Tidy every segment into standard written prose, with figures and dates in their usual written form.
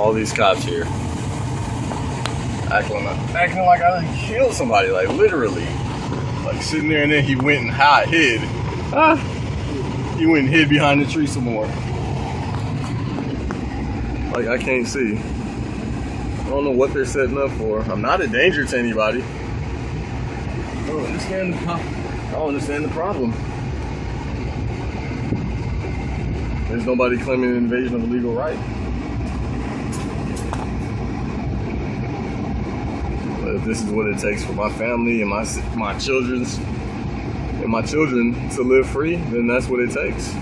All these cops here. Acting like I done killed somebody, like literally. Like sitting there, and then he went and hid. He went and hid behind the tree some more. Like I can't see. I don't know what they're setting up for. I'm not a danger to anybody. I don't understand the problem. There's nobody claiming an invasion of a legal right. But if this is what it takes for my family and my children to live free, then that's what it takes.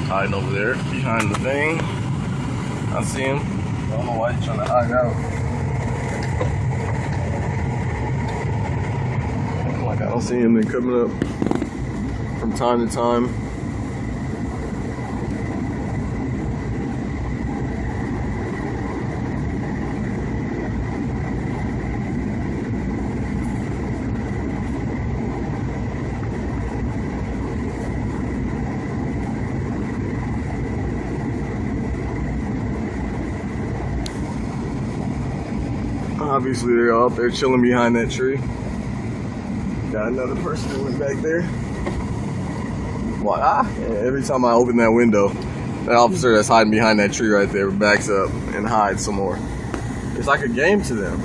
Hiding over there behind the thing. I see him. I don't know why he's trying to hide out. Like I don't see him then coming up from time to time. Obviously, they're out there chilling behind that tree. Got another person that went back there. Voila. And every time I open that window, that officer that's hiding behind that tree right there backs up and hides some more. It's like a game to them.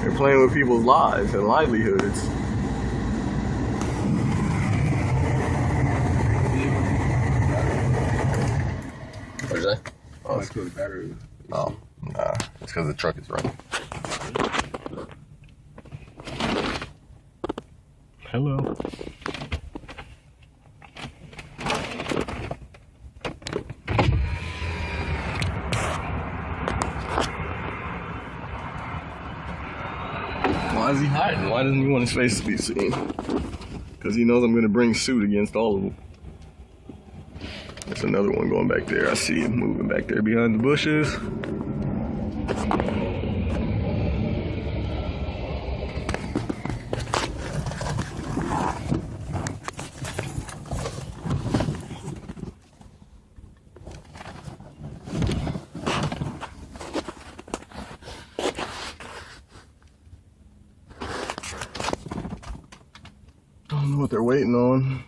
They're playing with people's lives and livelihoods. What'd you say? Oh, it's the battery. Oh. Nah, it's because the truck is running. Hello. Why is he hiding? Why doesn't he want his face to be seen? Because he knows I'm going to bring suit against all of them. There's another one going back there. I see him moving back there behind the bushes. I don't know what they're waiting on.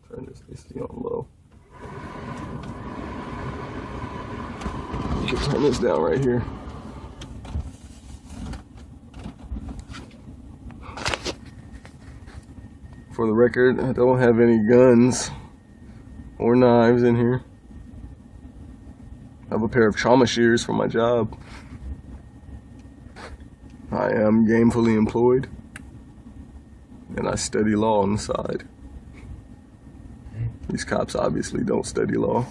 Turn this AC on low. You can turn this down right here. For the record, I don't have any guns or knives in here. I have a pair of trauma shears for my job. I am gainfully employed, and I study law on the side. These cops obviously don't study law.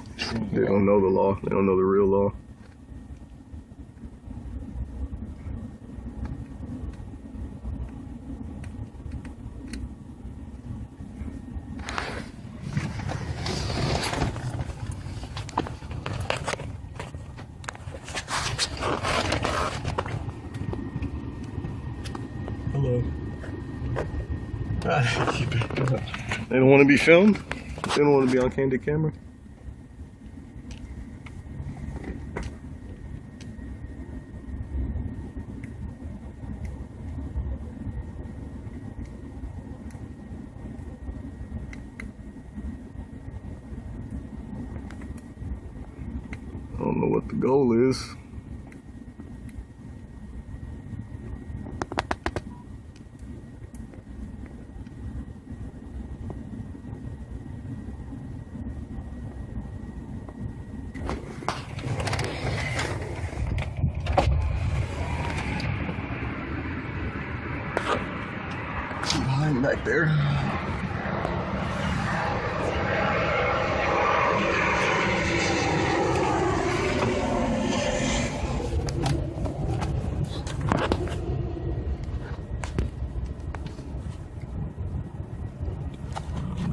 They don't know the law. They don't know the real law. Hello. They don't want to be filmed? They don't want to be on candid camera? I don't know what the goal is. Behind back there.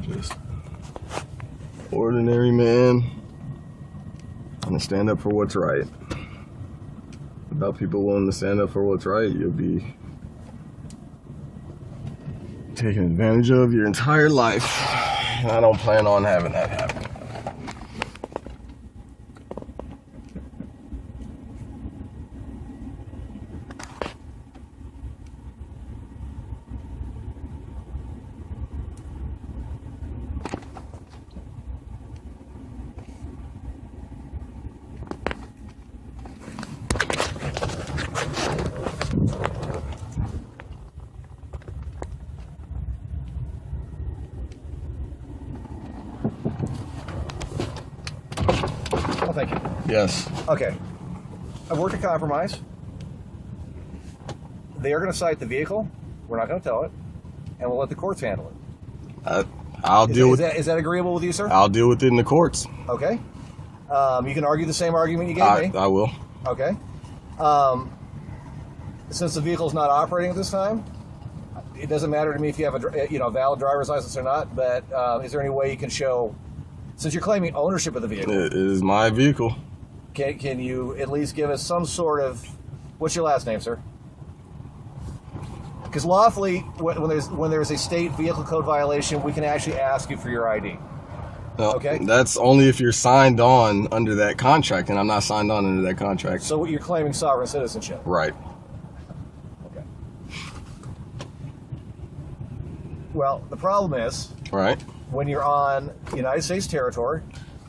Just ordinary man. I'm gonna stand up for what's right. Without people willing to stand up for what's right, you'll be taken advantage of your entire life. And I don't plan on having that happen. Oh, thank you. Yes. Okay. I've worked a compromise. They are going to cite the vehicle. We're not going to tell it. And we'll let the courts handle it. I'll deal with that. Is that agreeable with you, sir? I'll deal with it in the courts. Okay. You can argue the same argument you gave me. I will. Okay. Since the vehicle is not operating at this time, it doesn't matter to me if you have a valid driver's license or not. But is there any way you can show, since you're claiming ownership of the vehicle, It is my vehicle. can you at least give us some sort of, what's your last name, sir? Because lawfully, when there's a state vehicle code violation, we can actually ask you for your ID. No, Okay. That's only if you're signed on under that contract, and I'm not signed on under that contract. So you're claiming sovereign citizenship. Right. Okay. Well, the problem is, Right. when you're on United States territory,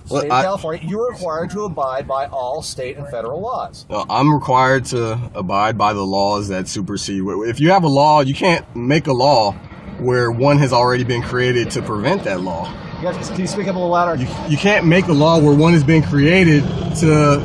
Well, state of California, you're required to abide by all state and federal laws. I'm required to abide by the laws that supersede. If you have a law, you can't make a law where one has already been created to prevent that law. Can you speak up a little louder? You can't make a law where one has been created to,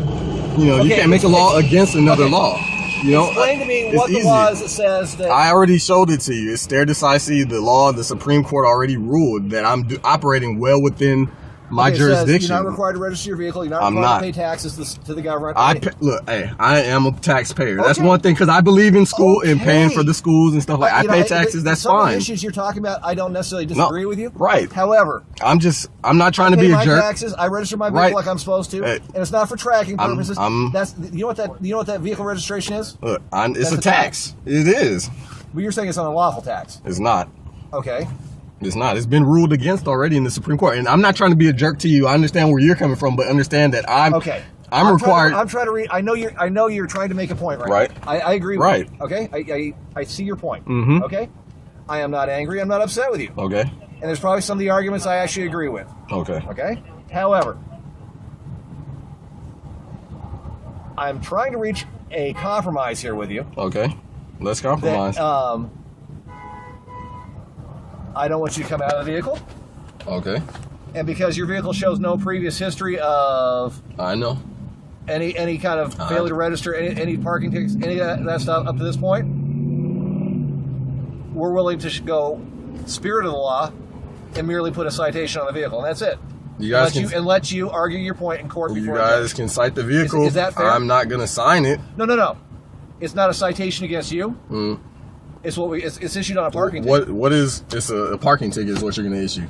you can't make a law against another law. Explain to me what the law is that says that. I already showed it to you. It's stare decisis. The law, the Supreme Court already ruled that I'm operating well within my jurisdiction. You're not required to register your vehicle. You're not required to pay taxes to the government. Look, hey, I am a taxpayer. Okay. That's one thing, because I believe in school and paying for the schools and stuff like that. I pay taxes. That's fine. Some of the issues you're talking about, I don't necessarily disagree with you. Right. However, I'm not trying to be a jerk. Taxes. I register my vehicle like I'm supposed to, and it's not for tracking purposes. You know what that vehicle registration is? Look, it's a tax. It is. But you're saying it's an unlawful tax. It's not. Okay. It's not. It's been ruled against already in the Supreme Court. And I'm not trying to be a jerk to you. I understand where you're coming from, but understand that I'm required. I'm trying to read. I know you're trying to make a point, right? Right. I agree with you. Okay. I see your point. Mm-hmm. Okay. I am not angry. I'm not upset with you. Okay. And there's probably some of the arguments I actually agree with. Okay. Okay. However, I'm trying to reach a compromise here with you. Okay. Let's compromise. I don't want you to come out of the vehicle. Okay. And because your vehicle shows no previous history of I know any kind of failure to register, any parking tickets, any of that stuff up to this point, we're willing to go spirit of the law and merely put a citation on the vehicle, and that's it. You guys let you argue your point in court. You guys can cite the vehicle. Is that fair? I'm not going to sign it. No. It's not a citation against you. Mm. It's issued on a parking ticket. It's a parking ticket is what you're going to issue.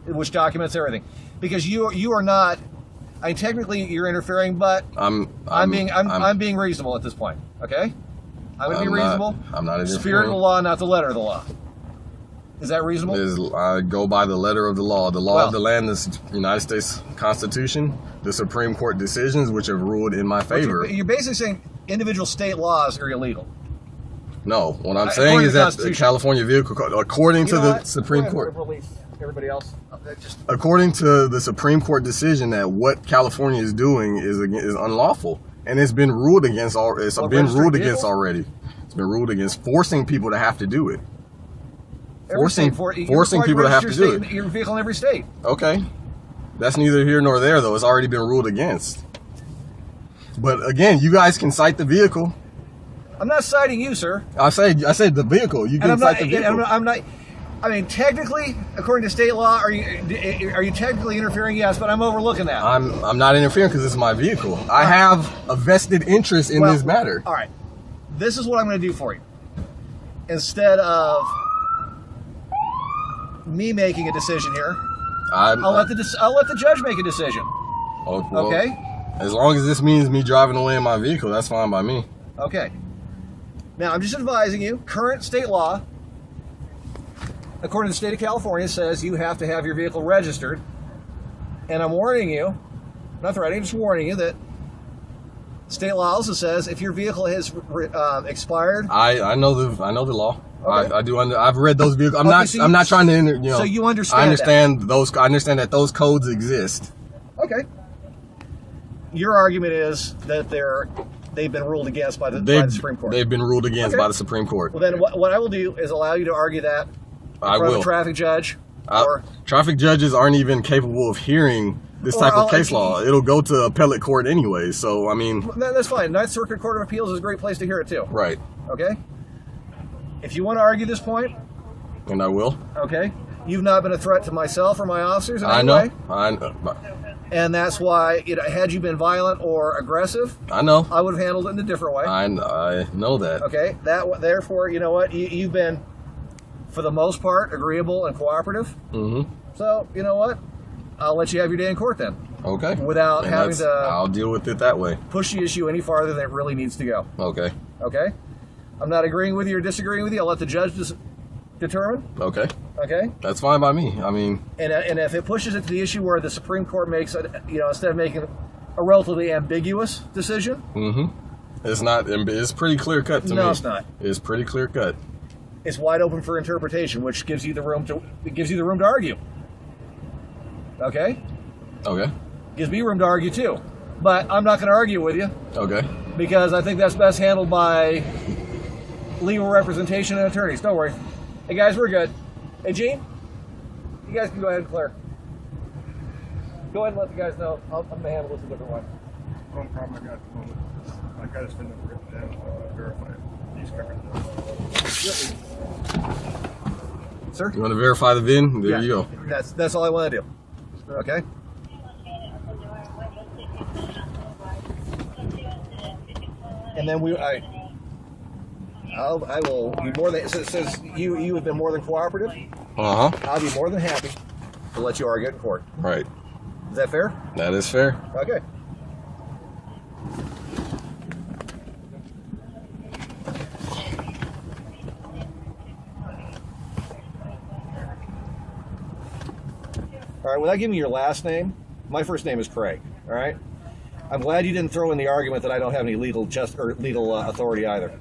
Which documents everything. Because you are not, technically you're interfering, but I'm being reasonable at this point. Okay? I'm going to be reasonable. I'm not interfering. Spirit of the law, not the letter of the law. Is that reasonable? I go by the letter of the law. The law of the land is the United States Constitution, the Supreme Court decisions, which have ruled in my favor. You're basically saying individual state laws are illegal. No, what I'm saying is that the California Vehicle Code, according to the Supreme Court, everybody else, according to the Supreme Court decision, that what California is doing is unlawful, and it's been ruled against. It's been ruled against already. It's been ruled against forcing people to have to do it. Forcing people to have to do it. Your vehicle in every state. Okay, that's neither here nor there, though. It's already been ruled against. But again, you guys can cite the vehicle. I'm not citing you, sir. I said the vehicle. You can cite the vehicle. I'm not. I mean, technically, according to state law, are you technically interfering? Yes, but I'm overlooking that. I'm not interfering because it's my vehicle. I have a vested interest in this matter. All right. This is what I'm going to do for you. Instead of me making a decision here, I'll let the judge make a decision. Okay. As long as this means me driving away in my vehicle, that's fine by me. Okay. Now, I'm just advising you, current state law according to the state of California, says you have to have your vehicle registered. And I'm warning you, not threatening, just warning you that state law also says if your vehicle has expired. I know the law. Okay. I do. I've read those vehicles. I'm not trying to. So you understand? I understand those. I understand that those codes exist. Okay. Your argument is that they've been ruled against by the Supreme Court. They've been ruled against by the Supreme Court. Well, then what I will do is allow you to argue that in front of a traffic judge. Traffic judges aren't even capable of hearing this type of case law. It'll go to appellate court anyway. So, I mean... That's fine. Ninth Circuit Court of Appeals is a great place to hear it, too. Right. Okay? If you want to argue this point... And I will. Okay? You've not been a threat to myself or my officers in any way. I know. And that's why, had you been violent or aggressive... I know. I would have handled it in a different way. I know that. Okay? Therefore, you know what? You've been, for the most part, agreeable and cooperative. Mm-hmm. So, you know what? I'll let you have your day in court then. Okay. Without having to... I'll deal with it that way. Push the issue any farther than it really needs to go. Okay. Okay? I'm not agreeing with you or disagreeing with you. I'll let the judge determine. Okay. Okay? That's fine by me. I mean... And if it pushes it to the issue where the Supreme Court makes, instead of making a relatively ambiguous decision... Mm-hmm. It's not... It's pretty clear cut to me. No, it's not. It's pretty clear cut. It's wide open for interpretation, which gives you the room to argue. Okay? Okay. Gives me room to argue too. But I'm not going to argue with you. Okay. Because I think that's best handled by legal representation and attorneys. Don't worry. Hey guys, we're good. Hey Gene, you guys can go ahead and clear. Go ahead and let the guys know. I'm going to handle this a different way. One problem I got at the moment is I got his phone number written down. I want to verify it. He's covered. Sir? You want to verify the VIN? There you go. That's all I want to do. Okay? And then I will be more than, since you have been more than cooperative, I'll be more than happy to let you argue in court. Right. Is that fair? That is fair. Okay. All right, without giving me your last name, my first name is Craig, all right? I'm glad you didn't throw in the argument that I don't have any legal authority either.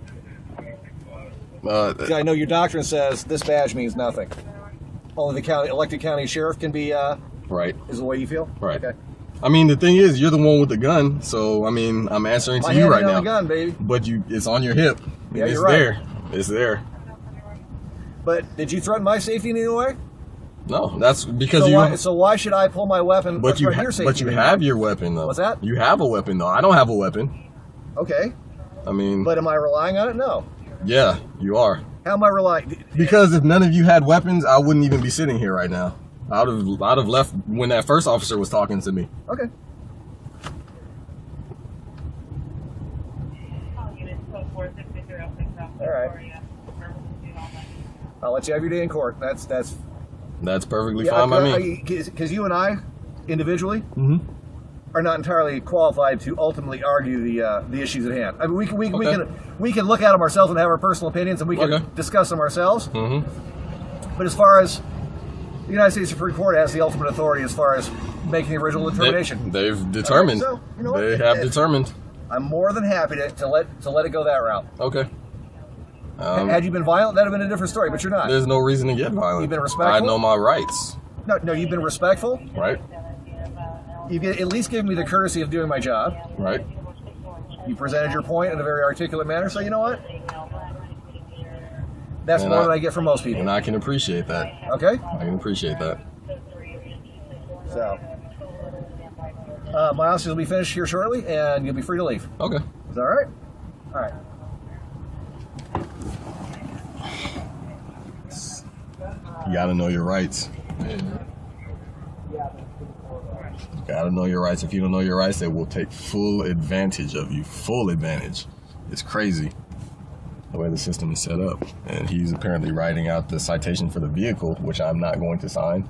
I know your doctrine says this badge means nothing. Only the elected county sheriff can be, right. Is the way you feel? Right. Okay. I mean, the thing is, you're the one with the gun, so, I mean, I'm answering to you right now. My gun, baby. But it's on your hip. Yeah, it's you're right. there. It's there. But did you threaten my safety in any way? No, that's because So why should I pull my weapon? But you have your weapon though. What's that? You have a weapon though. I don't have a weapon. Okay. I mean. But am I relying on it? No. Yeah, you are. How am I relying? Because if none of you had weapons, I wouldn't even be sitting here right now. I'd have left when that first officer was talking to me. Okay. All right. I'll let you have your day in court. That's perfectly fine by me. Because you and I, individually, are not entirely qualified to ultimately argue the issues at hand. I mean, we can look at them ourselves and have our personal opinions, and we can discuss them ourselves. But as far as the United States Supreme Court has the ultimate authority as far as making the original determination, they've determined. So, you know what? They have determined. I'm more than happy to let it go that route. Okay. Had you been violent, that'd have been a different story, but you're not. There's no reason to get violent. You've been respectful? I know my rights. No, you've been respectful. Right. You've at least given me the courtesy of doing my job. Right. You presented your point in a very articulate manner, so you know what? That's more than I get from most people. And I can appreciate that. Okay? I can appreciate that. So, my officers will be finished here shortly, and you'll be free to leave. Okay. Is that all right? All right. You gotta know your rights. You gotta know your rights. If you don't know your rights, they will take full advantage of you. Full advantage. It's crazy the way the system is set up. And he's apparently writing out the citation for the vehicle, which I'm not going to sign.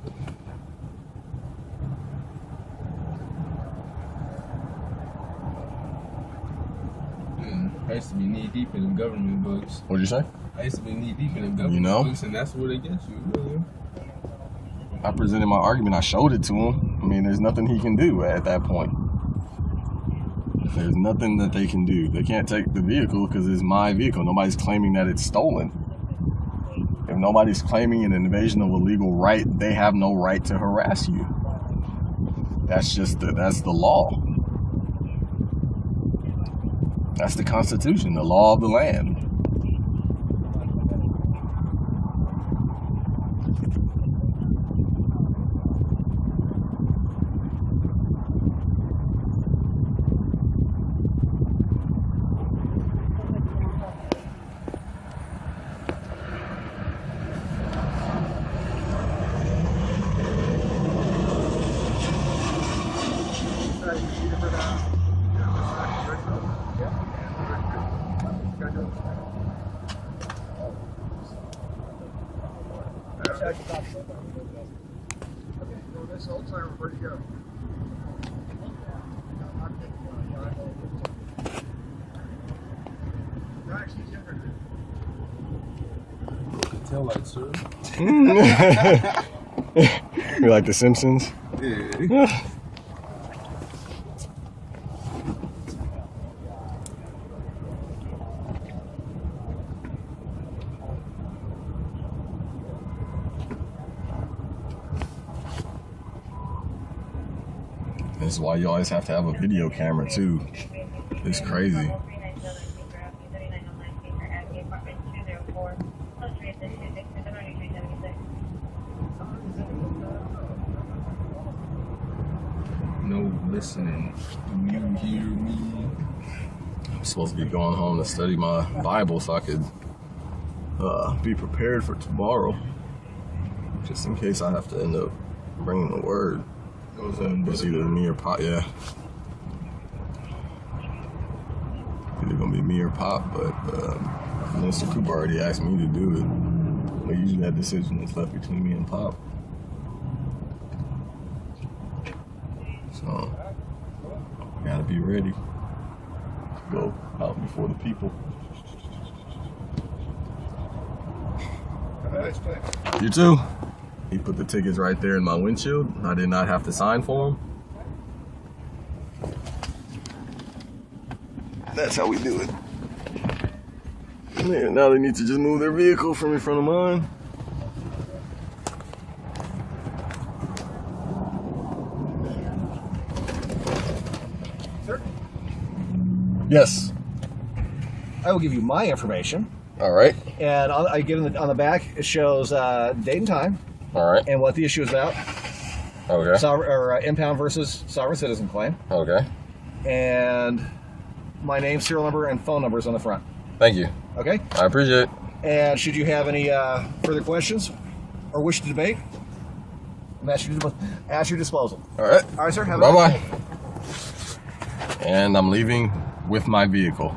I used to be knee deep in them government books. What'd you say? I used to be knee deep in them government books, and that's what it gets you. Really. I presented my argument. I showed it to him. I mean, there's nothing he can do at that point. There's nothing that they can do. They can't take the vehicle because it's my vehicle. Nobody's claiming that it's stolen. If nobody's claiming an invasion of a legal right, they have no right to harass you. That's the law. That's the Constitution, the law of the land. This whole time, where'd you go? Tail light, sir. You like The Simpsons? Yeah. This is why you always have to have a video camera too. It's crazy. No listening. Do you hear me? I'm supposed to be going home to study my Bible so I could be prepared for tomorrow. Just in case I have to end up bringing the word. It's either me or Pop, yeah. Either gonna be me or Pop, but Mr. Cooper already asked me to do it. But usually that decision is left between me and Pop. So, I gotta be ready to go out before the people. You too. He put the tickets right there in my windshield. I did not have to sign for them. That's how we do it. Man, now they need to just move their vehicle from in front of mine. Sir? Yes. I will give you my information. All right. And I give on the back, it shows date and time. All right. And what the issue is about. Okay. Impound versus sovereign citizen claim. Okay. And my name, serial number, and phone numbers on the front. Thank you. Okay? I appreciate it. And should you have any further questions or wish to debate, I'm at your disposal. All right. All right, sir. Have a Bye-bye. nice day. And I'm leaving with my vehicle.